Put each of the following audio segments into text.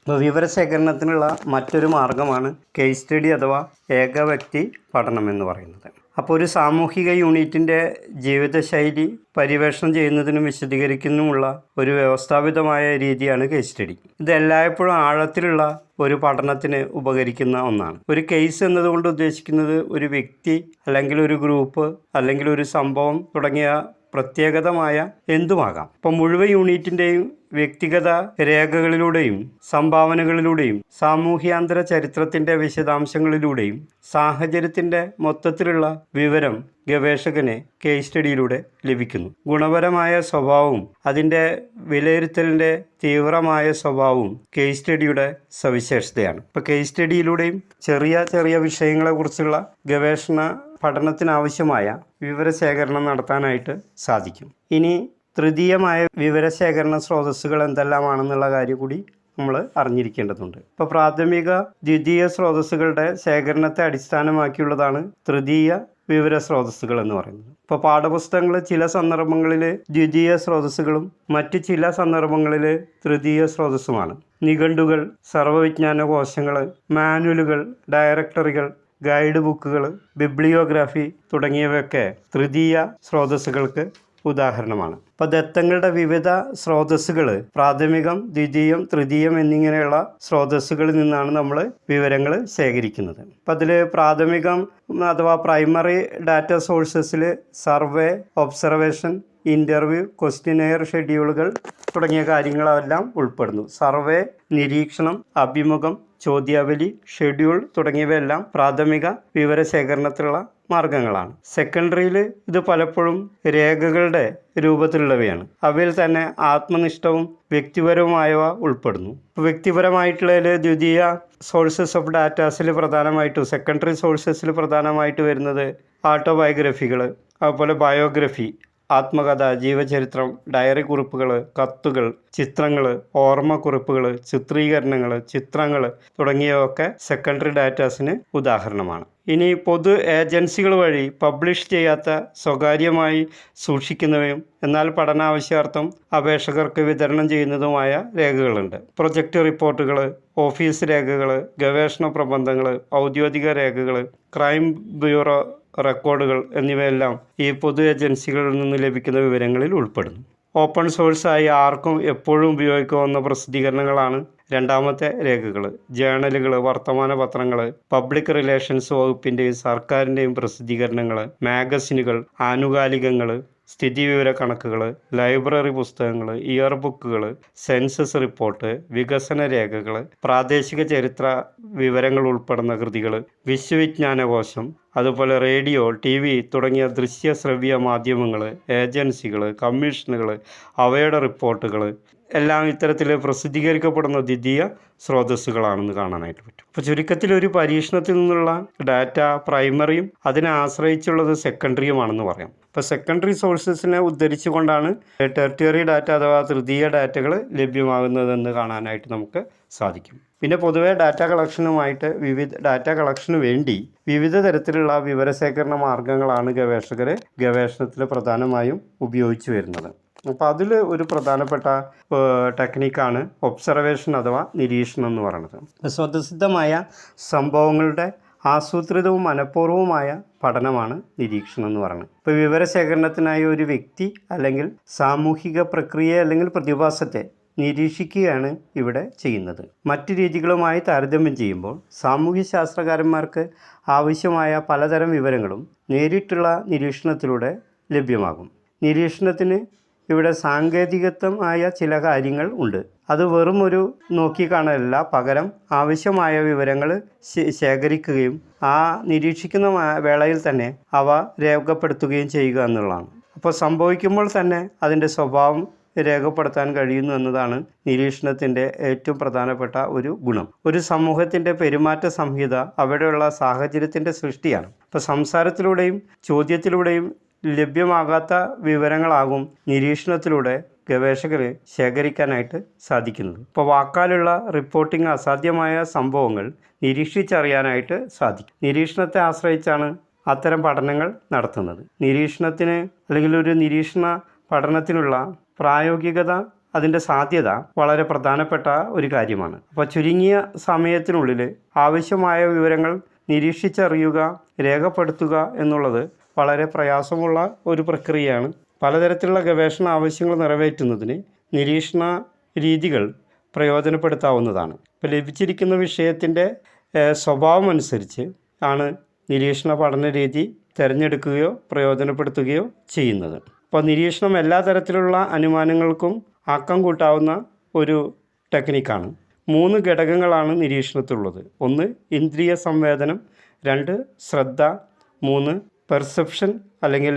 അപ്പോൾ വിവരശേഖരണത്തിനുള്ള മറ്റൊരു മാർഗ്ഗമാണ് കേസ് സ്റ്റഡി അഥവാ ഏകവ്യക്തി പഠനം എന്ന് പറയുന്നത്. അപ്പോൾ ഒരു സാമൂഹിക യൂണിറ്റിൻ്റെ ജീവിതശൈലി പര്യവേഷണം ചെയ്യുന്നതിനും വിശദീകരിക്കുന്നതിനുമുള്ള ഒരു വ്യവസ്ഥാപിതമായ രീതിയാണ് കേസ് സ്റ്റഡി. ഇത് എല്ലായ്പ്പോഴും ആഴത്തിലുള്ള ഒരു പഠനത്തിന് ഉപകരിക്കുന്ന ഒന്നാണ്. ഒരു കേസ് എന്നതുകൊണ്ട് ഉദ്ദേശിക്കുന്നത് ഒരു വ്യക്തി അല്ലെങ്കിൽ ഒരു ഗ്രൂപ്പ് അല്ലെങ്കിൽ ഒരു സംഭവം തുടങ്ങിയ പ്രത്യേകതമായ എന്തുമാകാം. ഇപ്പം മുഴുവൻ യൂണിറ്റിൻ്റെയും വ്യക്തിഗത രേഖകളിലൂടെയും സംഭാവനകളിലൂടെയും സാമൂഹ്യാന്തര ചരിത്രത്തിൻ്റെ വിശദാംശങ്ങളിലൂടെയും സാഹചര്യത്തിൻ്റെ മൊത്തത്തിലുള്ള വിവരം ഗവേഷകന് കേസ് സ്റ്റഡിയിലൂടെ ലഭിക്കുന്നു. ഗുണപരമായ സ്വഭാവവും അതിൻ്റെ വിലയിരുത്തലിൻ്റെ തീവ്രമായ സ്വഭാവവും കേസ് സ്റ്റഡിയുടെ സവിശേഷതയാണ്. ഇപ്പോൾ കേസ് സ്റ്റഡിയിലൂടെയും ചെറിയ ചെറിയ വിഷയങ്ങളെക്കുറിച്ചുള്ള ഗവേഷണ പഠനത്തിനാവശ്യമായ വിവരശേഖരണം നടത്താനായിട്ട് സാധിക്കും. ഇനി തൃതീയമായ വിവരശേഖരണ സ്രോതസ്സുകൾ എന്തെല്ലാമാണെന്നുള്ള കാര്യം കൂടി നമ്മൾ അറിഞ്ഞിരിക്കേണ്ടതുണ്ട്. ഇപ്പോൾ പ്രാഥമിക ദ്വിതീയ സ്രോതസ്സുകളുടെ ശേഖരണത്തെ അടിസ്ഥാനമാക്കിയുള്ളതാണ് തൃതീയ വിവര സ്രോതസ്സുകൾ എന്ന് പറയുന്നത്. ഇപ്പോൾ പാഠപുസ്തകങ്ങൾ ചില സന്ദർഭങ്ങളിൽ ദ്വിതീയ സ്രോതസ്സുകളും മറ്റ് ചില സന്ദർഭങ്ങളിൽ തൃതീയ സ്രോതസ്സുമാണ്. നിഘണ്ടുകൾ, സർവ്വവിജ്ഞാന കോശങ്ങൾ, മാനുവലുകൾ, ഡയറക്ടറികൾ, ഗൈഡ് ബുക്കുകൾ, ബിബ്ലിയോഗ്രാഫി തുടങ്ങിയവയൊക്കെ തൃതീയ സ്രോതസ്സുകൾക്ക് ഉദാഹരണമാണ്. അപ്പോൾ ദത്തങ്ങളുടെ വിവിധ സ്രോതസ്സുകൾ പ്രാഥമികം, ദ്വിതീയം, തൃതീയം എന്നിങ്ങനെയുള്ള സ്രോതസ്സുകളിൽ നിന്നാണ് നമ്മൾ വിവരങ്ങൾ ശേഖരിക്കുന്നത്. അപ്പം അതിൽ പ്രാഥമികം അഥവാ പ്രൈമറി ഡാറ്റ സോഴ്സസിൽ സർവേ, ഒബ്സർവേഷൻ, ഇൻ്റർവ്യൂ, ക്വസ്റ്റിനെയർ ഷെഡ്യൂളുകൾ തുടങ്ങിയ കാര്യങ്ങളെല്ലാം ഉൾപ്പെടുന്നു. സർവേ, നിരീക്ഷണം, അഭിമുഖം, ചോദ്യാവലി, ഷെഡ്യൂൾ തുടങ്ങിയവയെല്ലാം പ്രാഥമിക വിവരശേഖരണത്തിലുള്ള മാർഗങ്ങളാണ്. സെക്കൻഡറിയിൽ ഇത് പലപ്പോഴും രേഖകളുടെ രൂപത്തിലുള്ളവയാണ്. അവയിൽ തന്നെ ആത്മനിഷ്ഠവും വ്യക്തിപരവുമായവ ഉൾപ്പെടുന്നു. വ്യക്തിപരമായിട്ടുള്ളതിൽ ദ്വിതീയ സോഴ്സസ് ഓഫ് ഡാറ്റാസിൽ പ്രധാനമായിട്ടും സെക്കൻഡറി സോഴ്സസിൽ പ്രധാനമായിട്ട് വരുന്നത് ഓട്ടോബയോഗ്രഫികൾ, അതുപോലെ ബയോഗ്രഫി, ആത്മകഥ, ജീവചരിത്രം, ഡയറി കുറിപ്പുകൾ, കത്തുകൾ, ചിത്രങ്ങൾ, ഓർമ്മക്കുറിപ്പുകൾ, ചിത്രീകരണങ്ങൾ, ചിത്രങ്ങൾ തുടങ്ങിയവയൊക്കെ സെക്കൻഡറി ഡാറ്റാസിന് ഉദാഹരണമാണ്. ഇനി പൊതു ഏജൻസികൾ വഴി പബ്ലിഷ് ചെയ്യാത്ത, സ്വകാര്യമായി സൂക്ഷിക്കുന്നവയും എന്നാൽ പഠനാവശ്യാർത്ഥം അപേക്ഷകർക്ക് വിതരണം ചെയ്യുന്നതുമായ രേഖകളുണ്ട്. പ്രൊജക്റ്റ് റിപ്പോർട്ടുകൾ, ഓഫീസ് രേഖകൾ, ഗവേഷണ പ്രബന്ധങ്ങൾ, ഔദ്യോഗിക രേഖകൾ, ക്രൈം ബ്യൂറോ റെക്കോർഡുകൾ എന്നിവയെല്ലാം ഈ പൊതു ഏജൻസികളിൽ നിന്ന് ലഭിക്കുന്ന വിവരങ്ങളിൽ ഉൾപ്പെടുന്നു. ഓപ്പൺ സോഴ്സായി ആർക്കും എപ്പോഴും ഉപയോഗിക്കാവുന്ന പ്രസിദ്ധീകരണങ്ങളാണ് രണ്ടാമത്തെ രേഖകൾ. ജേണലുകൾ, വർത്തമാന പത്രങ്ങൾ, പബ്ലിക് റിലേഷൻസ് വകുപ്പിൻ്റെയും സർക്കാരിൻ്റെയും പ്രസിദ്ധീകരണങ്ങൾ, മാഗസിനുകൾ, ആനുകാലികങ്ങൾ, സ്ഥിതിവിവര കണക്കുകൾ, ലൈബ്രറി പുസ്തകങ്ങൾ, ഇയർ ബുക്കുകൾ, സെൻസസ് റിപ്പോർട്ട്, വികസന രേഖകൾ, പ്രാദേശിക ചരിത്ര വിവരങ്ങൾ ഉൾപ്പെടുന്ന കൃതികൾ, വിശ്വവിജ്ഞാനകോശം, അതുപോലെ റേഡിയോ, TV തുടങ്ങിയ ദൃശ്യ ശ്രവ്യ മാധ്യമങ്ങൾ, ഏജൻസികൾ, കമ്മീഷനുകൾ, അവയുടെ റിപ്പോർട്ടുകൾ എല്ലാം ഇത്തരത്തിൽ പ്രസിദ്ധീകരിക്കപ്പെടുന്ന ദ്വിതീയ സ്രോതസ്സുകളാണെന്ന് കാണാനായിട്ട് പറ്റും. അപ്പോൾ ചുരുക്കത്തിൽ ഒരു പരീക്ഷണത്തിൽ നിന്നുള്ള ഡാറ്റ പ്രൈമറിയും അതിനെ ആശ്രയിച്ചുള്ളത് സെക്കൻഡറിയുമാണെന്ന് പറയാം. ഇപ്പോൾ സെക്കൻഡറി സോഴ്സസിനെ ഉദ്ധരിച്ചുകൊണ്ടാണ് ടെർട്ടിയറി ഡാറ്റ അഥവാ തൃതീയ ഡാറ്റകൾ ലഭ്യമാകുന്നതെന്ന് കാണാനായിട്ട് നമുക്ക് സാധിക്കും. പിന്നെ പൊതുവേ ഡാറ്റ കളക്ഷന് വേണ്ടി വിവിധ തരത്തിലുള്ള വിവരശേഖരണ മാർഗങ്ങളാണ് ഗവേഷകർ ഗവേഷണത്തിൽ പ്രധാനമായും ഉപയോഗിച്ചു വരുന്നത്. അപ്പോൾ അതിൽ ഒരു പ്രധാനപ്പെട്ട ടെക്നിക്കാണ് ഒബ്സർവേഷൻ അഥവാ നിരീക്ഷണം എന്ന് പറയുന്നത്. സ്വതസിദ്ധമായ സംഭവങ്ങളുടെ ആസൂത്രിതവും മനഃപൂർവ്വമായ പഠനമാണ് നിരീക്ഷണം എന്ന് പറയുന്നത്. ഇപ്പോൾ വിവരശേഖരണത്തിനായി ഒരു വ്യക്തി അല്ലെങ്കിൽ സാമൂഹിക പ്രക്രിയ അല്ലെങ്കിൽ പ്രതിഭാസത്തെ നിരീക്ഷിക്കുകയാണ് ഇവിടെ ചെയ്യുന്നത്. മറ്റ് രീതികളുമായി താരതമ്യം ചെയ്യുമ്പോൾ സാമൂഹ്യ ശാസ്ത്രകാരന്മാർക്ക് ആവശ്യമായ പലതരം വിവരങ്ങളും നേരിട്ടുള്ള നിരീക്ഷണത്തിലൂടെ ലഭ്യമാകും. നിരീക്ഷണത്തിന് ഇവിടെ സാങ്കേതികത്വമായ ചില കാര്യങ്ങൾ ഉണ്ട്. അത് വെറും ഒരു നോക്കിക്കാണലല്ല, പകരം ആവശ്യമായ വിവരങ്ങൾ ശേഖരിക്കുകയും ആ നിരീക്ഷിക്കുന്ന വേളയിൽ തന്നെ അവ രേഖപ്പെടുത്തുകയും ചെയ്യുക എന്നുള്ളതാണ്. അപ്പോൾ സംഭവിക്കുമ്പോൾ തന്നെ അതിൻ്റെ സ്വഭാവം രേഖപ്പെടുത്താൻ കഴിയുന്നു എന്നതാണ് നിരീക്ഷണത്തിൻ്റെ ഏറ്റവും പ്രധാനപ്പെട്ട ഒരു ഗുണം. ഒരു സമൂഹത്തിൻ്റെ പെരുമാറ്റ സംഹിത അവിടെയുള്ള സാഹചര്യത്തിൻ്റെ സൃഷ്ടിയാണ്. അപ്പോൾ സംസാരത്തിലൂടെയും ചോദ്യത്തിലൂടെയും ലഭ്യമാകാത്ത വിവരങ്ങളാകും നിരീക്ഷണത്തിലൂടെ ഗവേഷകർ ശേഖരിക്കാനായിട്ട് സാധിക്കുന്നത്. ഇപ്പോൾ വാക്കാലുള്ള റിപ്പോർട്ടിംഗ് അസാധ്യമായ സംഭവങ്ങൾ നിരീക്ഷിച്ചറിയാനായിട്ട് സാധിക്കും. നിരീക്ഷണത്തെ ആശ്രയിച്ചാണ് അത്തരം പഠനങ്ങൾ നടത്തുന്നത്. നിരീക്ഷണത്തിന് അല്ലെങ്കിൽ ഒരു നിരീക്ഷണ പഠനത്തിനുള്ള പ്രായോഗികത അതിൻ്റെ സാധ്യത വളരെ പ്രധാനപ്പെട്ട ഒരു കാര്യമാണ്. അപ്പോൾ ചുരുങ്ങിയ സമയത്തിനുള്ളിൽ ആവശ്യമായ വിവരങ്ങൾ നിരീക്ഷിച്ചറിയുക, രേഖപ്പെടുത്തുക എന്നുള്ളത് വളരെ പ്രയാസമുള്ള ഒരു പ്രക്രിയയാണ്. പലതരത്തിലുള്ള ഗവേഷണ ആവശ്യങ്ങൾ നിറവേറ്റുന്നതിന് നിരീക്ഷണ രീതികൾ പ്രയോജനപ്പെടുത്താവുന്നതാണ്. ഇപ്പോൾ ലഭിച്ചിരിക്കുന്ന വിഷയത്തിൻ്റെ സ്വഭാവം അനുസരിച്ച് ആണ് നിരീക്ഷണ പഠന രീതി തിരഞ്ഞെടുക്കുകയോ പ്രയോജനപ്പെടുത്തുകയോ ചെയ്യുന്നത്. അപ്പോൾ നിരീക്ഷണം എല്ലാ തരത്തിലുള്ള അനുമാനങ്ങൾക്കും ആക്കം കൂട്ടാവുന്ന ഒരു ടെക്നിക്കാണ്. 3 ഘടകങ്ങളാണ് നിരീക്ഷണത്തിലുള്ളത്. 1 ഇന്ദ്രിയ സംവേദനം, 2 ശ്രദ്ധ, 3 പെർസെപ്ഷൻ അല്ലെങ്കിൽ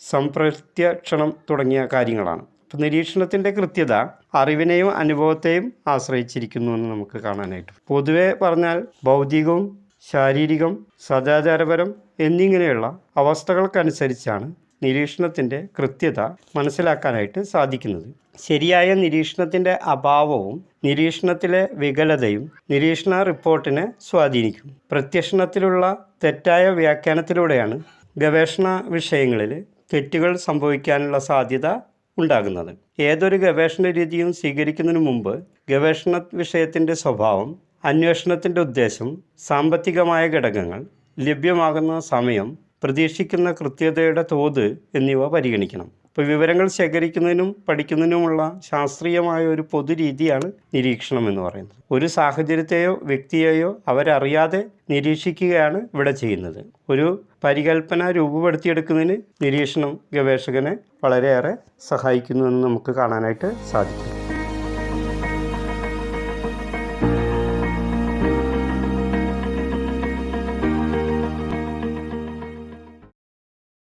സംപ്രത്യക്ഷണം തുടങ്ങിയ കാര്യങ്ങളാണ്. അപ്പോൾ നിരീക്ഷണത്തിൻ്റെ കൃത്യത അറിവിനെയും അനുഭവത്തെയും ആശ്രയിച്ചിരിക്കുന്നു എന്ന് നമുക്ക് കാണാനായിട്ട്. പൊതുവെ പറഞ്ഞാൽ ഭൗതികവും ശാരീരികം, സദാചാരപരം എന്നിങ്ങനെയുള്ള അവസ്ഥകൾക്കനുസരിച്ചാണ് നിരീക്ഷണത്തിൻ്റെ കൃത്യത മനസ്സിലാക്കാനായിട്ട് സാധിക്കുന്നത്. ശരിയായ നിരീക്ഷണത്തിൻ്റെ അഭാവവും നിരീക്ഷണത്തിലെ വികലതയും നിരീക്ഷണ റിപ്പോർട്ടിനെ സ്വാധീനിക്കും. പ്രത്യക്ഷണത്തിലുള്ള തെറ്റായ വ്യാഖ്യാനത്തിലൂടെയാണ് ഗവേഷണ വിഷയങ്ങളിൽ തെറ്റുകൾ സംഭവിക്കാനുള്ള സാധ്യത ഉണ്ടാകുന്നത്. ഏതൊരു ഗവേഷണ രീതിയും സ്വീകരിക്കുന്നതിന് മുമ്പ് ഗവേഷണ വിഷയത്തിൻ്റെ സ്വഭാവം, അന്വേഷണത്തിൻ്റെ ഉദ്ദേശം, സാമ്പത്തികമായ ഘടകങ്ങൾ, ലഭ്യമാകുന്ന സമയം, പ്രതീക്ഷിക്കുന്ന കൃത്യതയുടെ തോത് എന്നിവ പരിഗണിക്കണം. ഇപ്പോൾ വിവരങ്ങൾ ശേഖരിക്കുന്നതിനും പഠിക്കുന്നതിനുമുള്ള ശാസ്ത്രീയമായ ഒരു പൊതുരീതിയാണ് നിരീക്ഷണം എന്ന് പറയുന്നത്. ഒരു സാഹചര്യത്തെയോ വ്യക്തിയെയോ അവരറിയാതെ നിരീക്ഷിക്കുകയാണ് ഇവിടെ ചെയ്യുന്നത്. ഒരു പരികൽപ്പന രൂപപ്പെടുത്തിയെടുക്കുന്നതിന് നിരീക്ഷണം ഗവേഷകനെ വളരെയേറെ സഹായിക്കുന്നു എന്ന് നമുക്ക് കാണാനായിട്ട് സാധിക്കും.